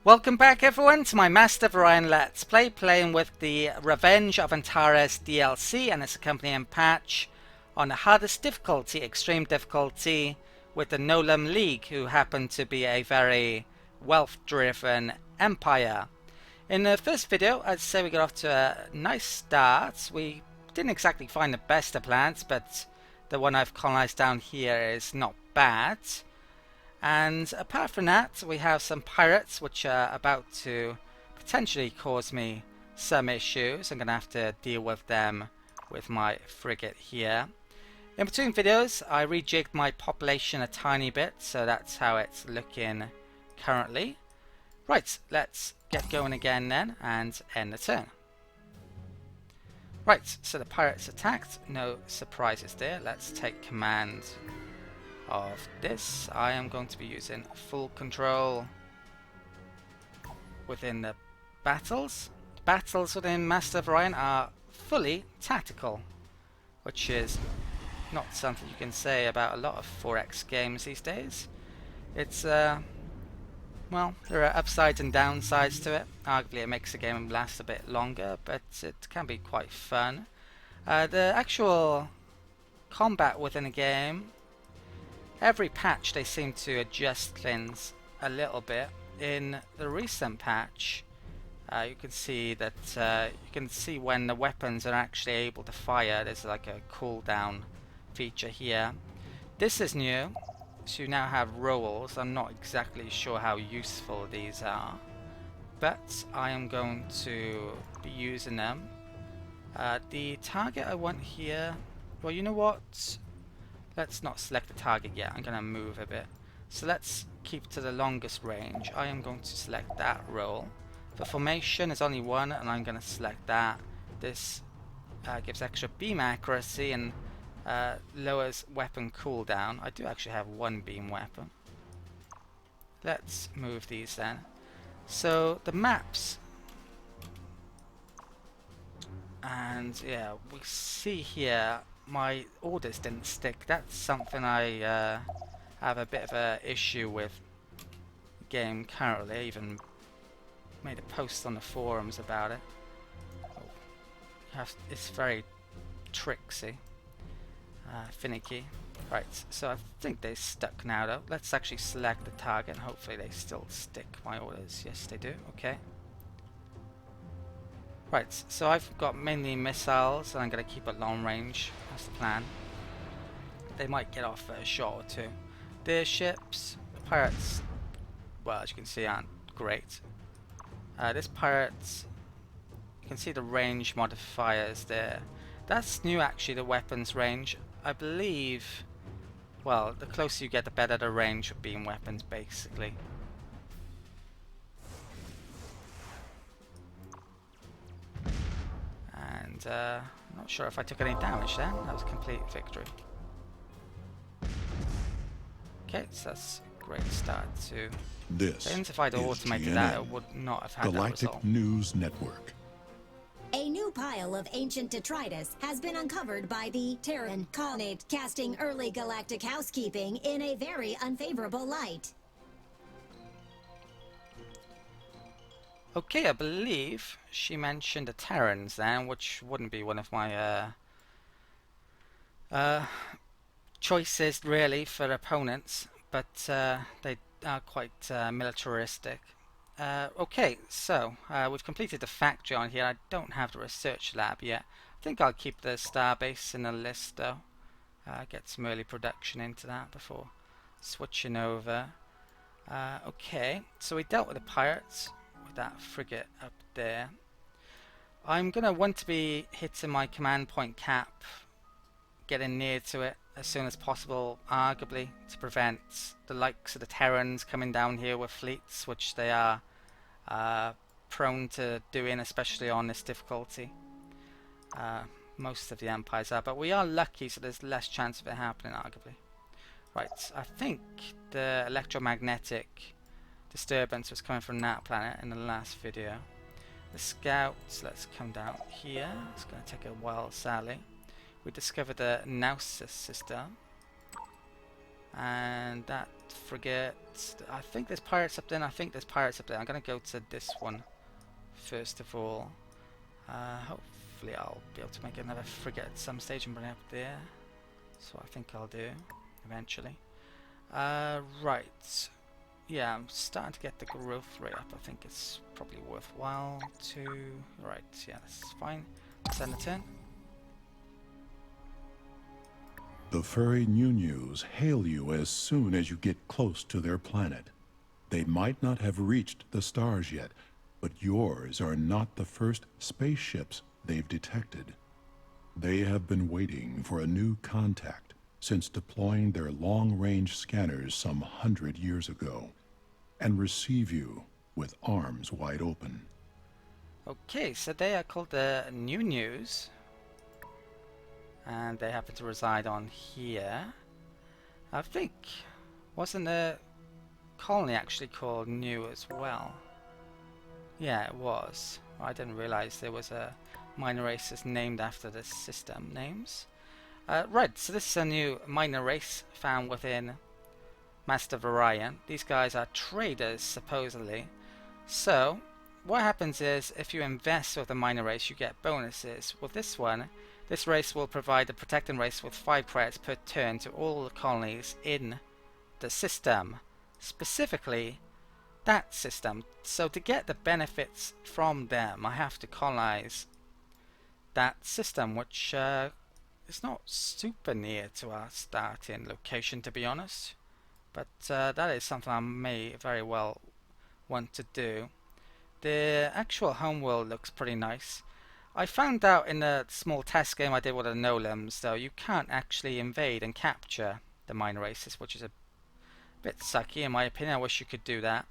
Welcome back everyone to my Master of Orion Let's Play, playing with the Revenge of Antares DLC and its accompanying patch on the hardest difficulty, extreme difficulty, with the Gnolam League, who happen to be a very wealth-driven empire. In the first video, I'd say we got off to a nice start. We didn't exactly find the best of planets, but the one I've colonized down here is not bad. And apart from that, we have some pirates which are about to potentially cause me some issues. I'm going to have to deal with them with my frigate here. In between videos, I rejigged my population a tiny bit, so that's how it's looking currently. Right, let's get going again then and end the turn. Right, so the pirates attacked. No surprises there. Let's take command of this. I am going to be using full control within the battles. Battles within Master of Orion are fully tactical, which is not something you can say about a lot of 4X games these days. It's well, there are upsides and downsides to it. Arguably it makes the game last a bit longer, but it can be quite fun. The actual combat within a game, every patch they seem to adjust things a little bit. In the recent patch, you can see that you can see when the weapons are actually able to fire. There's like a cooldown feature here. This is new, so you now have rolls. I'm not exactly sure how useful these are, but I am going to be using them. The target I want here, well, you know what? Let's not select the target yet. I'm going to move a bit. So let's keep to the longest range. I am going to select that roll. For formation, there's only one, and I'm going to select that. This gives extra beam accuracy and lowers weapon cooldown. I do actually have one beam weapon. Let's move these then. So the maps, and yeah, we see here my orders didn't stick. That's something I have a bit of a issue with the game currently. I even made a post on the forums about it. It's very tricksy, finicky. Right, so I think they stuck now though. Let's actually select the target and hopefully they still stick my orders. Yes, they do. Okay. Right, so I've got mainly missiles and I'm going to keep it long range. That's the plan. They might get off a shot or two. Their ships, the pirates, well, as you can see, aren't great. This pirates, you can see the range modifiers there. That's new actually, the weapons range. I believe, well, the closer you get the better the range of beam weapons basically. And I'm not sure if I took any damage then. That was a complete victory. Okay, so that's a great start to things. If I'd automated that, it would not have had that result. Galactic News Network. A new pile of ancient detritus has been uncovered by the Terran Colonnade, casting early galactic housekeeping in a very unfavorable light. Okay, I believe she mentioned the Antarans then, which wouldn't be one of my choices really for opponents, but they are quite militaristic. Okay, so we've completed the factory on here. I don't have the research lab yet. I think I'll keep the starbase in the list though. Get some early production into that before switching over. Okay, so we dealt with the pirates. That frigate up there. I'm gonna want to be hitting my command point cap, getting near to it as soon as possible, arguably to prevent the likes of the Terrans coming down here with fleets, which they are prone to doing, especially on this difficulty. Most of the empires are, but we are lucky, so there's less chance of it happening, arguably. Right, I think the electromagnetic disturbance was coming from that planet in the last video. The scouts, let's come down here. It's going to take a while, sadly. We discovered the Gnosis system, and that frigate. I think there's pirates up there, and I think there's pirates up there. I'm going to go to this one first of all. Hopefully I'll be able to make another frigate at some stage and bring it up there. So I think I'll do eventually. Right. Yeah, I'm starting to get the growth rate up. I think it's probably worthwhile to... Right, yeah, that's fine. Send it in. The furry Nunus hail you as soon as you get close to their planet. They might not have reached the stars yet, but yours are not the first spaceships they've detected. They have been waiting for a new contact since deploying their long-range scanners some 100 years ago, and receive you with arms wide open. Okay, so they are called the Nunus, and they happen to reside on here. I think, wasn't the colony actually called New as well? Yeah, it was. I didn't realize there was a minor race named after the system names. Right, so this is a new minor race found within Master of Orion. These guys are traders, supposedly. So, what happens is, if you invest with a minor race, you get bonuses. With this one, this race will provide a protecting race with 5 credits per turn to all the colonies in the system. Specifically, that system. So to get the benefits from them, I have to colonize that system, which is not super near to our starting location, to be honest. But that is something I may very well want to do. The actual homeworld looks pretty nice. I found out in a small test game I did with the Gnolams, though, you can't actually invade and capture the minor races, which is a bit sucky in my opinion. I wish you could do that.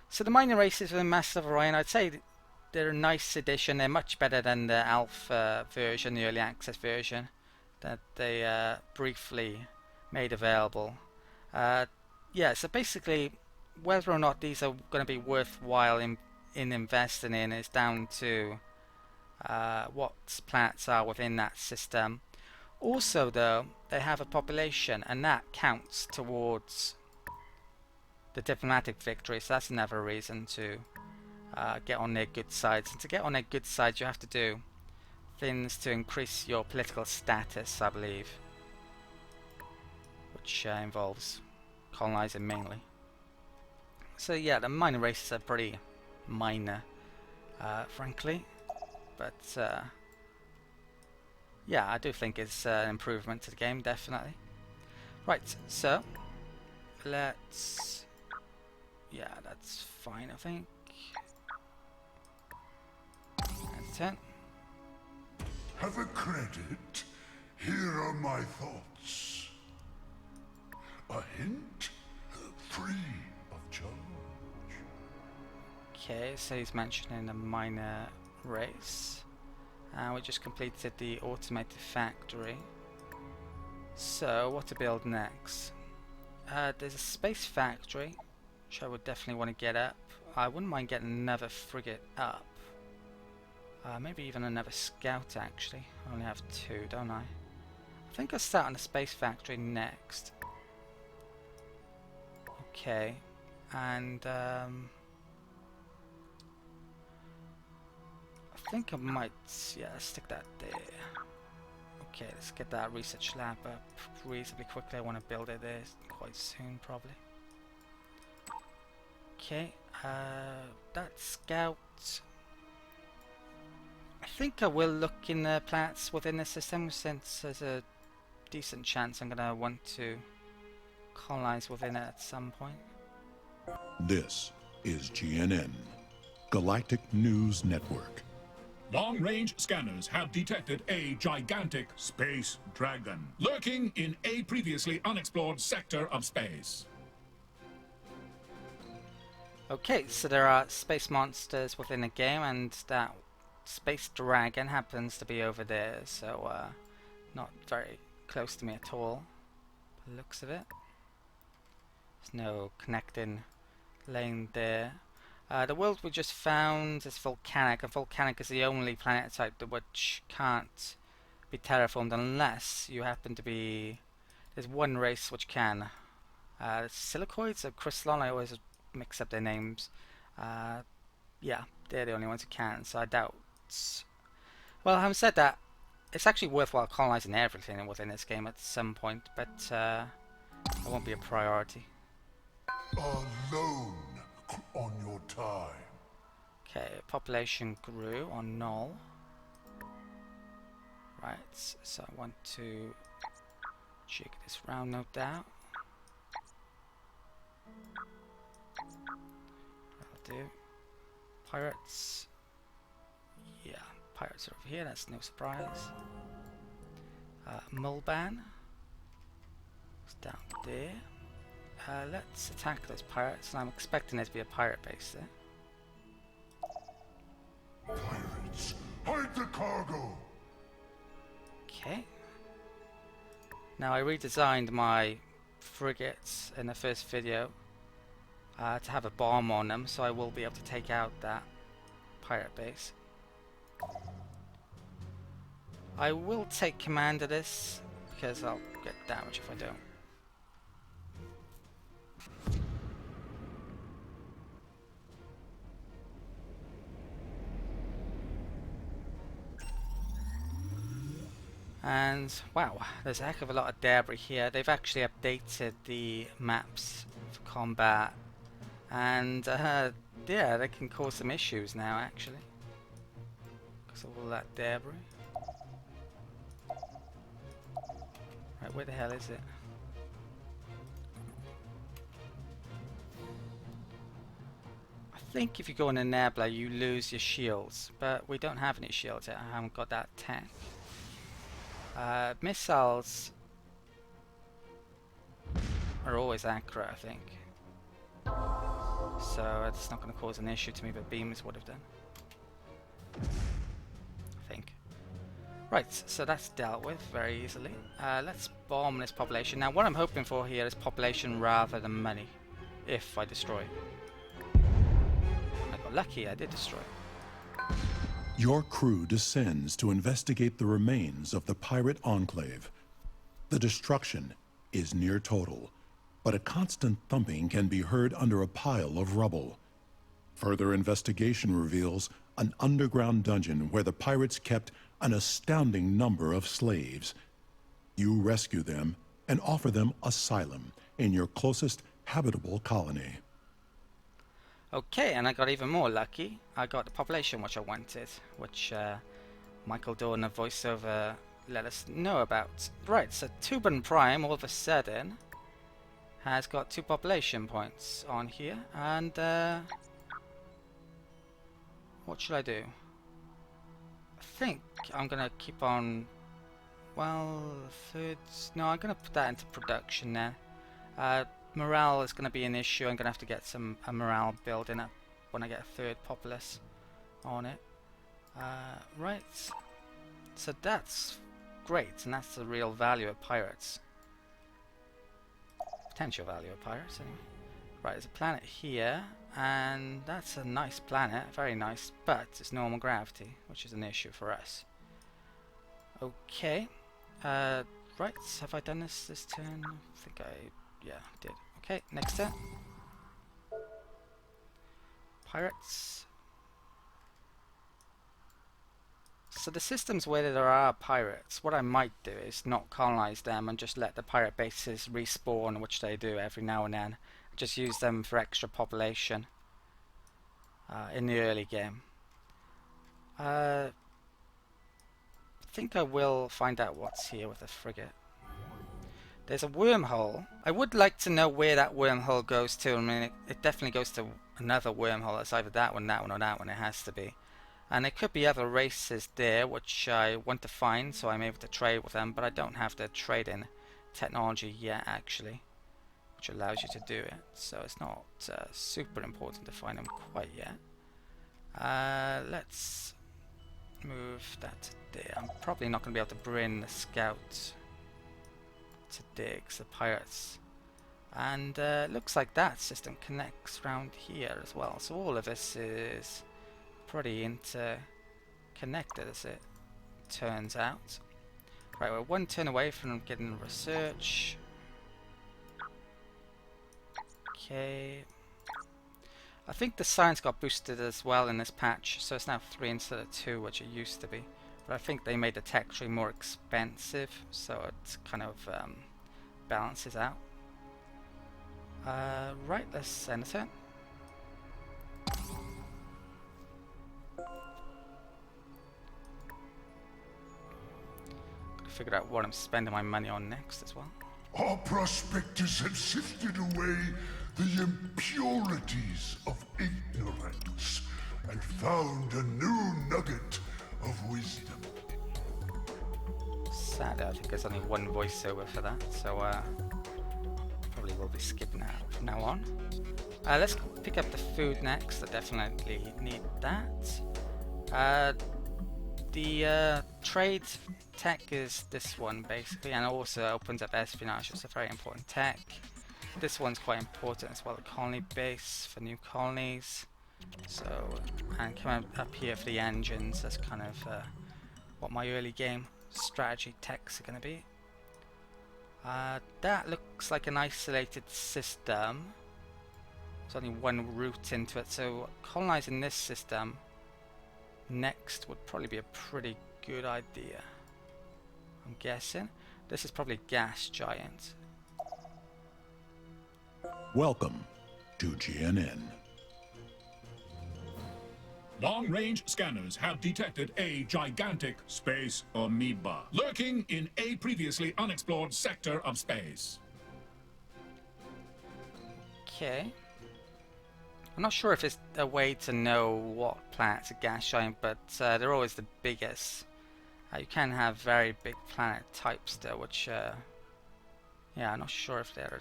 So the minor races within Master of Orion, I'd say they're a nice addition. They're much better than the alpha version, the early access version that they briefly made available. Yeah, so basically whether or not these are going to be worthwhile in investing in is down to what planets are within that system. Also though, they have a population, and that counts towards the diplomatic victory, so that's another reason to get on their good sides. And to get on their good sides, you have to do things to increase your political status, I believe, which involves colonizing mainly. So yeah, the minor races are pretty minor, frankly, but yeah, I do think it's an improvement to the game, definitely. Right, so let's... Yeah, that's fine, I think. That's 10. Have a credit. Here are my thoughts. A hint, free of charge. Okay, so he's mentioning a minor race. And we just completed the automated factory. So, what to build next? There's a space factory, which I would definitely want to get up. I wouldn't mind getting another frigate up. Maybe even another scout, actually. I only have 2, don't I? I think I'll start on the space factory next. Okay, and I think I might, yeah, stick that there. Okay, let's get that research lab up reasonably quickly. I want to build it there quite soon, probably. Okay, that scout. I think I will look in the planets within the system, since there's a decent chance I'm going to want to colonize within it at some point. This is GNN, Galactic News Network. Long-range scanners have detected a gigantic space dragon lurking in a previously unexplored sector of space. Okay, so there are space monsters within the game, and that space dragon happens to be over there, so not very close to me at all, by the looks of it. There's no connecting lane there. The world we just found is volcanic, and volcanic is the only planet type which can't be terraformed unless you happen to be... There's one race which can. Silicoids or Crystallon, I always mix up their names. Yeah, they're the only ones who can, so I doubt. Well, having said that, it's actually worthwhile colonizing everything within this game at some point, but it won't be a priority. Alone on your time. Okay, population grew on null. Right, so I want to jig this round node out. That'll do. Pirates. Yeah, pirates are over here, that's no surprise. Mulban. It's down there. Let's attack those pirates, and I'm expecting there to be a pirate base there. Pirates, hide the cargo! Okay. Now I redesigned my frigates in the first video to have a bomb on them, so I will be able to take out that pirate base. I will take command of this because I'll get damage if I don't. And wow, there's a heck of a lot of debris here. They've actually updated the maps for combat, and yeah, they can cause some issues now actually because of all that debris. Right, where the hell is it? I think if you go in a Nebula you lose your shields, but we don't have any shields yet. I haven't got that tech. Missiles are always accurate, I think. So it's not going to cause an issue to me, but beams would have done. I think. Right, so that's dealt with very easily. Let's bomb this population. Now what I'm hoping for here is population rather than money, if I destroy it. I got lucky, I did destroy it. Your crew descends to investigate the remains of the pirate enclave. The destruction is near total, but a constant thumping can be heard under a pile of rubble. Further investigation reveals an underground dungeon where the pirates kept an astounding number of slaves. You rescue them and offer them asylum in your closest habitable colony. Okay, and I got even more lucky. I got the population which I wanted, which Michael Dorn, a voiceover, let us know about. Right, so Tuban Prime all of a sudden has got 2 population points on here, and what should I do? I think I'm gonna keep on. Well, thirds. No, I'm gonna put that into production then. Morale is going to be an issue. I'm going to have to get a morale building up when I get a 3rd populace on it. Right. So that's great, and that's the real value of pirates. Potential value of pirates, anyway. Right, there's a planet here, and that's a nice planet, very nice, but it's normal gravity, which is an issue for us. Okay. Right, have I done this turn? I think yeah, I did. Okay, next turn. Pirates. So the systems where there are pirates, what I might do is not colonize them and just let the pirate bases respawn, which they do every now and then. Just use them for extra population in the early game. I think I will find out what's here with the frigate. There's a wormhole. I would like to know where that wormhole goes to. I mean, it definitely goes to another wormhole. It's either that one, or that one. It has to be. And there could be other races there, which I want to find, so I'm able to trade with them. But I don't have the trading technology yet, actually, which allows you to do it. So it's not super important to find them quite yet. Let's move that to there. I'm probably not going to be able to bring the scout to digs the pirates, and looks like that system connects around here as well, so all of this is pretty interconnected as it turns out. Right, we're 1 turn away from getting research. Okay. I think the science got boosted as well in this patch, so it's now 3 instead of 2, which it used to be. But I think they made the tech tree more expensive, so it kind of balances out. Right, let's send it in. Gotta figure out what I'm spending my money on next as well. Our prospectors have sifted away the impurities of ignorance and found a new nugget of wisdom. Sadly, I think there's only one voiceover for that, so probably will be skipping that from now on. Let's pick up the food next. I definitely need that. The trade tech is this one basically, and also opens up espionage. It's a very important tech. This one's quite important as well, the colony base for new colonies. So, and coming up here for the engines, that's kind of what my early game strategy techs are going to be. That looks like an isolated system. There's only one route into it, so colonizing this system next would probably be a pretty good idea. I'm guessing. This is probably a gas giant. Welcome to GNN. Long-range scanners have detected a gigantic space amoeba lurking in a previously unexplored sector of space. Okay. I'm not sure if it's a way to know what planet's a gas giant, but they're always the biggest. You can have very big planet types there, which, yeah, I'm not sure if they're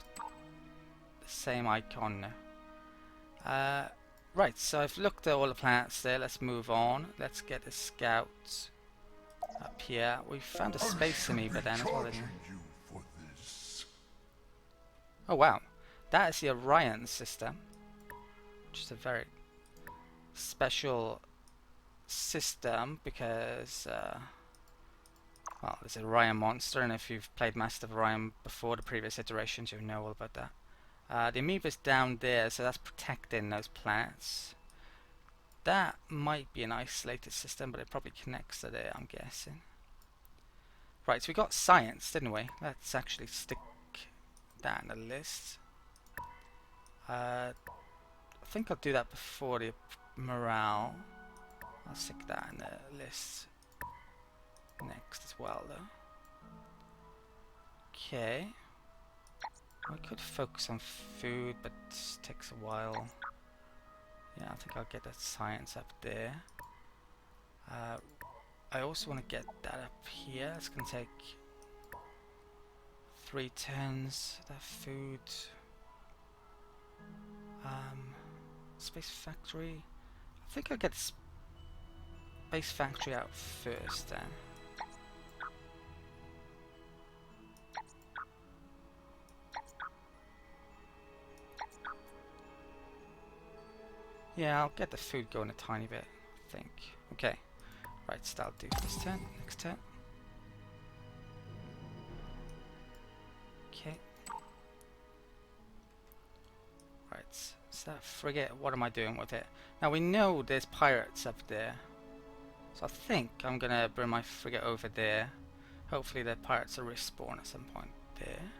the same icon. Right, so I've looked at all the planets there. Let's move on. Let's get a scout up here. We found a space amoeba then as well, didn't we? Oh wow, that is the Orion system, which is a very special system because, well, there's an Orion monster, and if you've played Master of Orion before the previous iterations, you know all about that. The amoeba's down there, so that's protecting those planets. That might be an isolated system, but it probably connects to there, I'm guessing. Right, so we got science, didn't we? Let's actually stick that in the list. I think I'll do that before the morale. I'll stick that in the list next as well, though. Okay. I could focus on food, but it takes a while. Yeah, I think I'll get that science up there. I also want to get that up here. It's going to take 3 turns. That food. Space factory. I think I'll get space factory out first then. Yeah, I'll get the food going a tiny bit, I think. Okay. Right, so that'll do for this turn. Next turn. Okay. Right, so that frigate, what am I doing with it? Now we know there's pirates up there. So I think I'm gonna bring my frigate over there. Hopefully the pirates will respawn at some point there.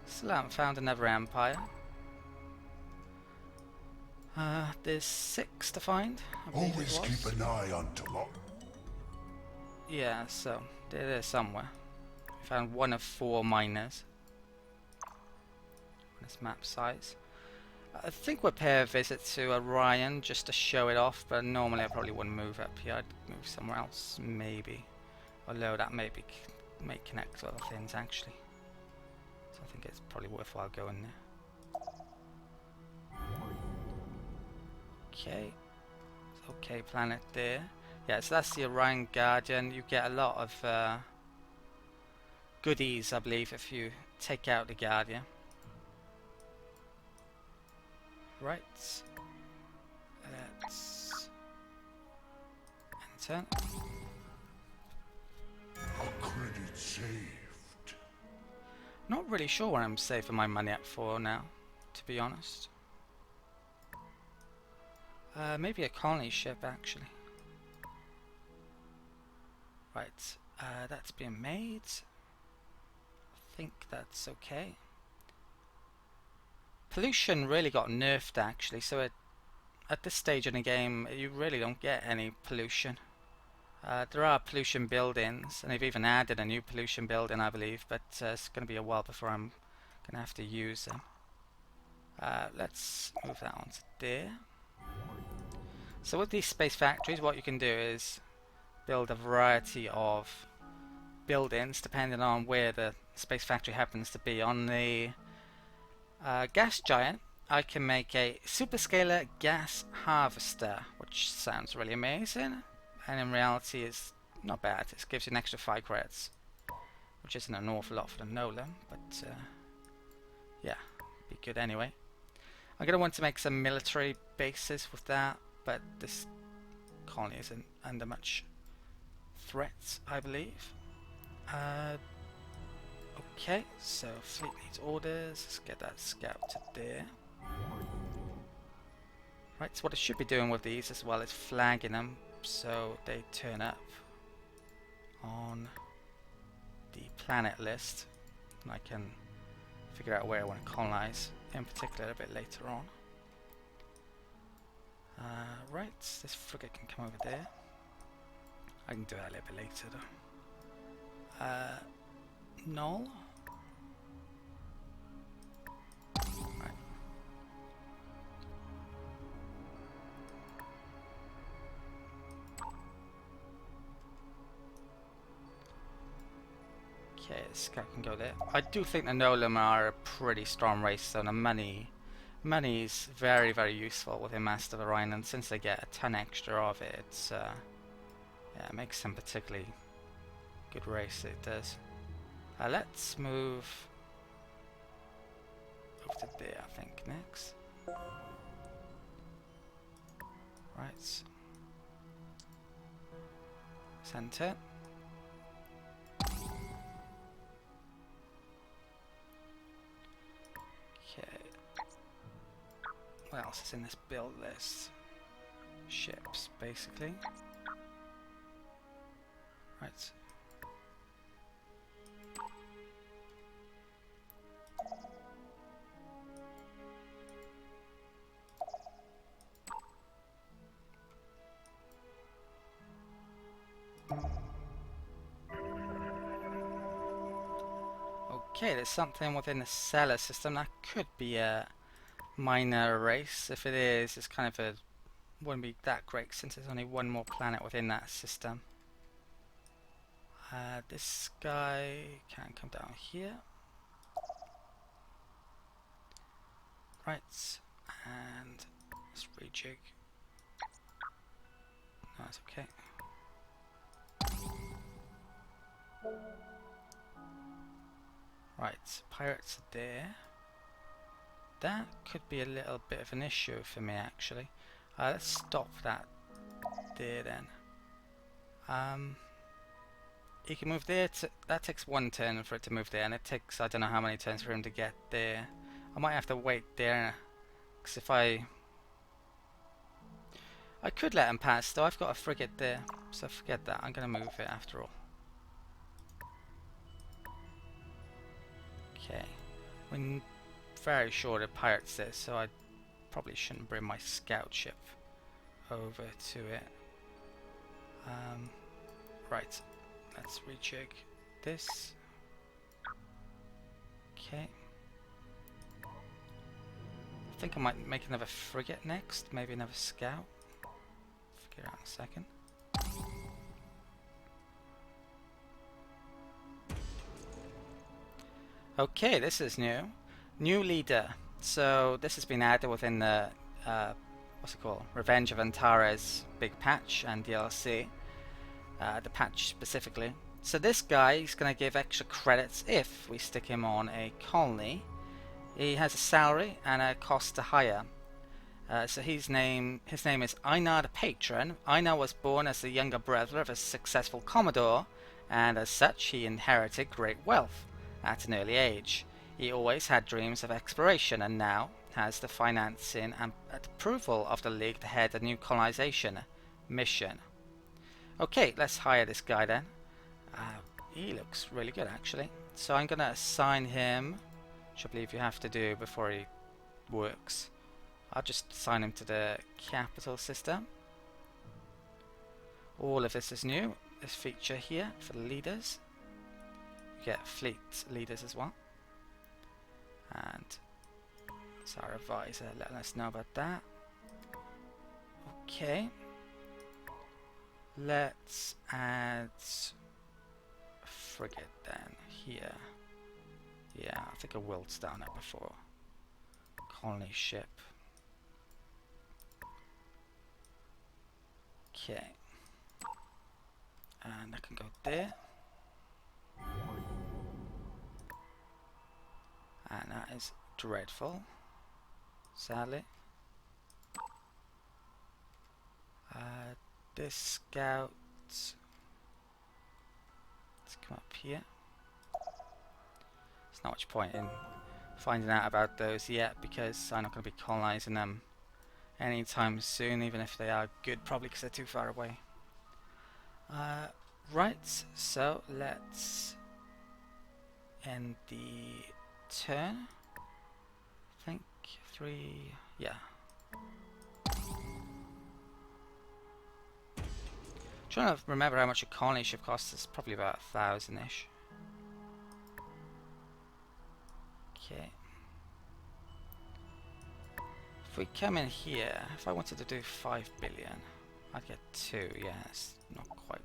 Still haven't found another empire. There's 6 to find. Always keep an eye on tomorrow. Yeah, so they're there somewhere. We found 1 of 4 miners on this map size. I think we'll pay a visit to Orion just to show it off, but normally I probably wouldn't move up here. I'd move somewhere else, maybe. Although that may connect to other things actually. So I think it's probably worthwhile going there. Okay, okay, planet there. Yeah, so that's the Orion Guardian. You get a lot of goodies, I believe, if you take out the Guardian. Right. Let's enter. Not really sure what I'm saving my money up for now, to be honest. Maybe a colony ship, actually. Right, that's being made. I think that's okay. Pollution really got nerfed, actually, so at this stage in the game, you really don't get any pollution. There are pollution buildings, and they've even added a new pollution building, I believe, but it's going to be a while before I'm going to have to use them. Let's move that on to there. So with these space factories, what you can do is build a variety of buildings depending on where the space factory happens to be. On the gas giant, I can make a superscalar gas harvester, which sounds really amazing, and in reality is not bad. It gives you an extra 5 credits, which isn't an awful lot for the Gnolam, but yeah, be good anyway. I'm going to want to make some military bases with that, but this colony isn't under much threat, I believe. Okay, so fleet needs orders. Let's get that scout to there. Right, so what I should be doing with these as well is flagging them so they turn up on the planet list, and I can figure out where I want to colonize, in particular a bit later on. Right, this frigate can come over there. I can do that a little bit later though. Null. Right. Okay, the scout can go there. I do think the Gnolam are a pretty strong race, so the money's very, very useful within Master of Orion, and since they get a ton extra of it, it's yeah, it makes them particularly good race. It does. Let's move over to there, I think, next. Right. Center. Okay. What else is in this build list? Ships, basically. Right. Okay, there's something within the cellar system that could be a minor erase. If it is, it's kind of a wouldn't be that great since there's only one more planet within that system. This guy can come down here. Right, and let's rejig. No, that's okay. Right, pirates are there. That could be a little bit of an issue for me, actually. Let's stop that there then. He can move there. That takes 1 turn for it to move there, and it takes I don't know how many turns for him to get there. I might have to wait there, because if I could let him pass, though. I've got a frigate there, so forget that. I'm going to move it after all. Okay, we're very short of pirates there, so I probably shouldn't bring my scout ship over to it. Right, let's rejig this. Okay. I think I might make another frigate next, maybe another scout. Figure out in a second. Okay, this is new. New leader. So this has been added within the what's it called? Revenge of Antares big patch and DLC. The patch specifically. So this guy is going to give extra credits if we stick him on a colony. He has a salary and a cost to hire. So his name is Einar the Patron. Einar was born as the younger brother of a successful commodore, and as such he inherited great wealth. at an early age. He always had dreams of exploration and now has the financing and approval of the League to head a new colonization mission. Okay, let's hire this guy then. He looks really good actually. So I'm going to assign him, which I believe you have to do before he works. I'll just assign him to the capital system. All of this is new. This feature here for the leaders. You get fleet leaders as well. And it's our advisor letting us know about that. Okay. Let's add a frigate then here. Yeah, I think I will down there before. Colony ship. Okay. And I can go there. And that is dreadful. Sadly. This scout. Let's come up here. There's not much point in finding out about those yet because I'm not going to be colonizing them anytime soon, even if they are good, probably because they're too far away. Right, so let's end the turn. I think 3, yeah. Trying to remember how much a colony ship costs. It's probably about 1,000-ish. Okay. If we come in here, if I wanted to do 5 billion, I'd get 2. Yeah, it's not quite.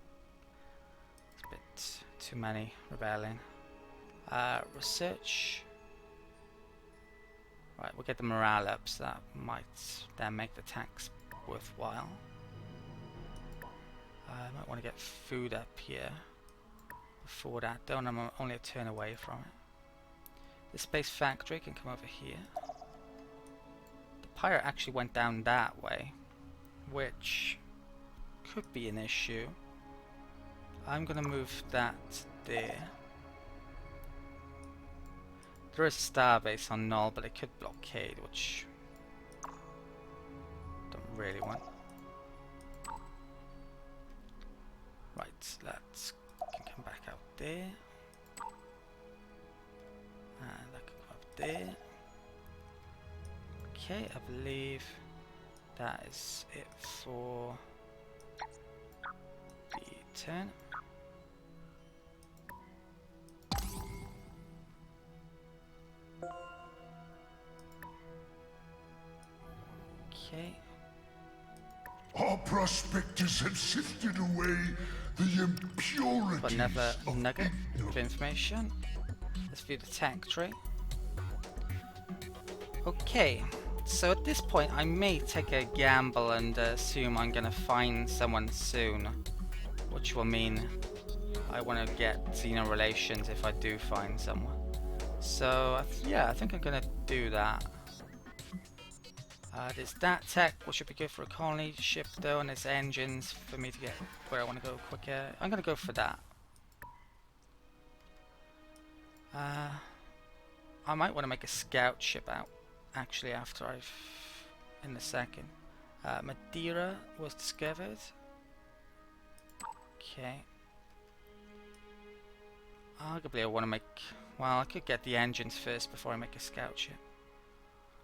It's a bit too many rebelling. Research. Right, we'll get the morale up, so that might then make the tax worthwhile. I might want to get food up here before that, though, and I'm only a turn away from it. The space factory can come over here. The pirate actually went down that way, which could be an issue. I'm going to move that there. There is a starbase on Null, but it could blockade, which I don't really want. Right, let's come back out there. And I can go up there. Okay, I believe that is it for the turn. Okay. Our prospectors have sifted away the impurities Got another of nugget of ignorance. information. Let's view the tech tree. Okay, so at this point I may take a gamble and assume I'm gonna find someone soon, which will mean I want to get Xeno relations if I do find someone. So yeah, I think I'm gonna do that. There's that tech, which should be good for a colony ship though, and there's engines for me to get where I want to go quicker. I'm gonna go for that. I might want to make a scout ship out actually after I've in a second. Madeira was discovered. Okay. Arguably I want to make, well, I could get the engines first before I make a scout ship.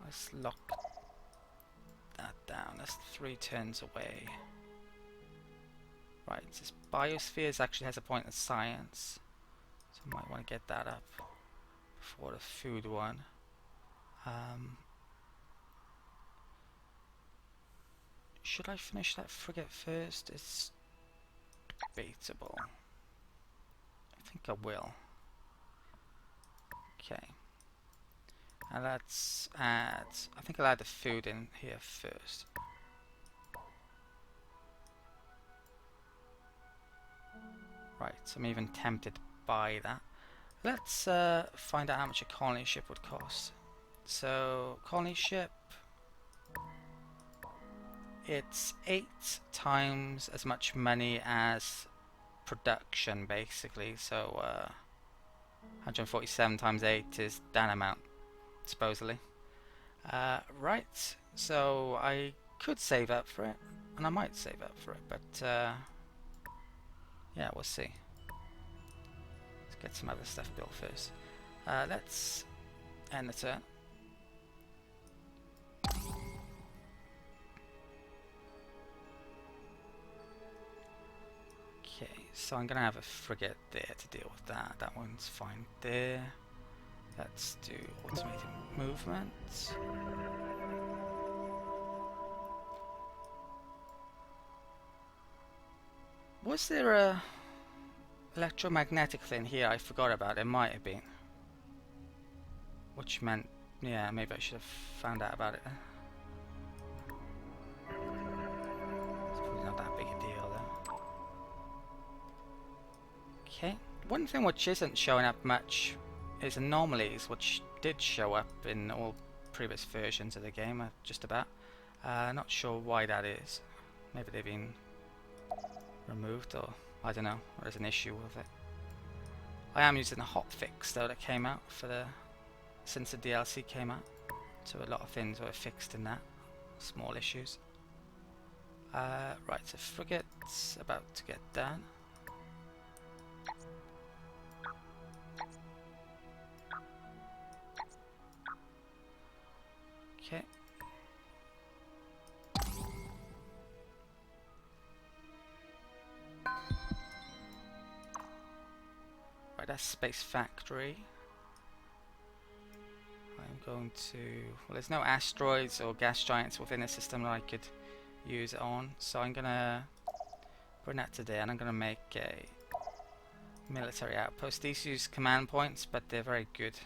Let's lock that down. That's 3 turns away. Right, this biospheres actually has a point in science, so I might want to get that up before the food one. Should I finish that frigate first? It's debatable. I think I will. Okay. And let's add, I think I'll add the food in here first. Right, so I'm even tempted to buy that. Let's find out how much a colony ship would cost. So, colony ship, it's 8 times as much money as production, basically. So, 147 times 8 is that amount, supposedly. Right, so I could save up for it, and I might save up for it, but yeah, we'll see. Let's get some other stuff built first. Let's end the turn. Okay, so I'm going to have a frigate there to deal with that. That one's fine there. Let's do automated movement. Was there a electromagnetic thing here I forgot about? It might have been. Which meant, yeah, maybe I should have found out about it. It's probably not that big a deal though. Okay, one thing which isn't showing up much is anomalies, which did show up in all previous versions of the game, just about. Not sure why that is. Maybe they've been removed, or I don't know, or there's an issue with it. I am using the hotfix though that came out for the since the DLC came out, so a lot of things were fixed in that, small issues. Right, so frigate's about to get done. Okay. Right, that's Space Factory. I'm going to... well, there's no asteroids or gas giants within the system that I could use it on, so I'm going to bring that to there, and I'm going to make a military outpost. These use command points, but they're very good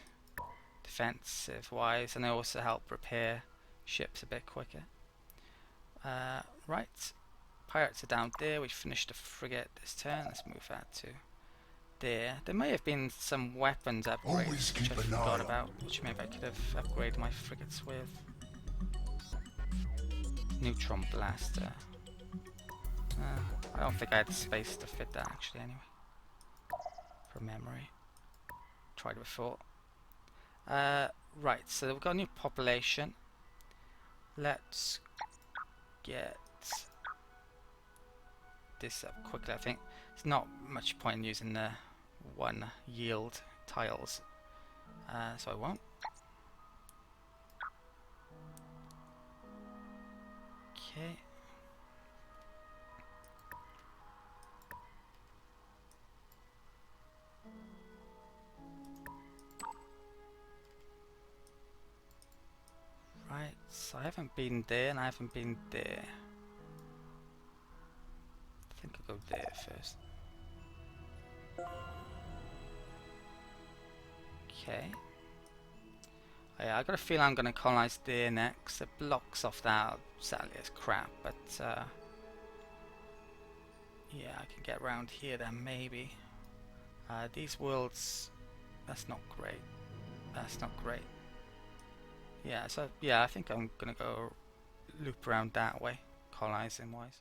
defensive wise, and they also help repair ships a bit quicker. Right, pirates are down there. We finished the frigate this turn. Let's move that to there. There may have been some weapons upgrades which I forgot about, which maybe I could have upgraded my frigates with. Neutron blaster. I don't think I had the space to fit that actually anyway. From memory. Tried it before. Right, so we've got a new population. Let's get this up quickly. I think there's not much point in using the one yield tiles, so I won't. Okay. Right, so I haven't been there and I haven't been there. I think I'll go there first. Okay. Oh yeah, I got a feeling I'm going to colonize there next. It blocks off that. Sadly, it's crap, but yeah, I can get around here then maybe. These worlds, that's not great. That's not great. Yeah, so yeah, I think I'm gonna go loop around that way, colonizing wise.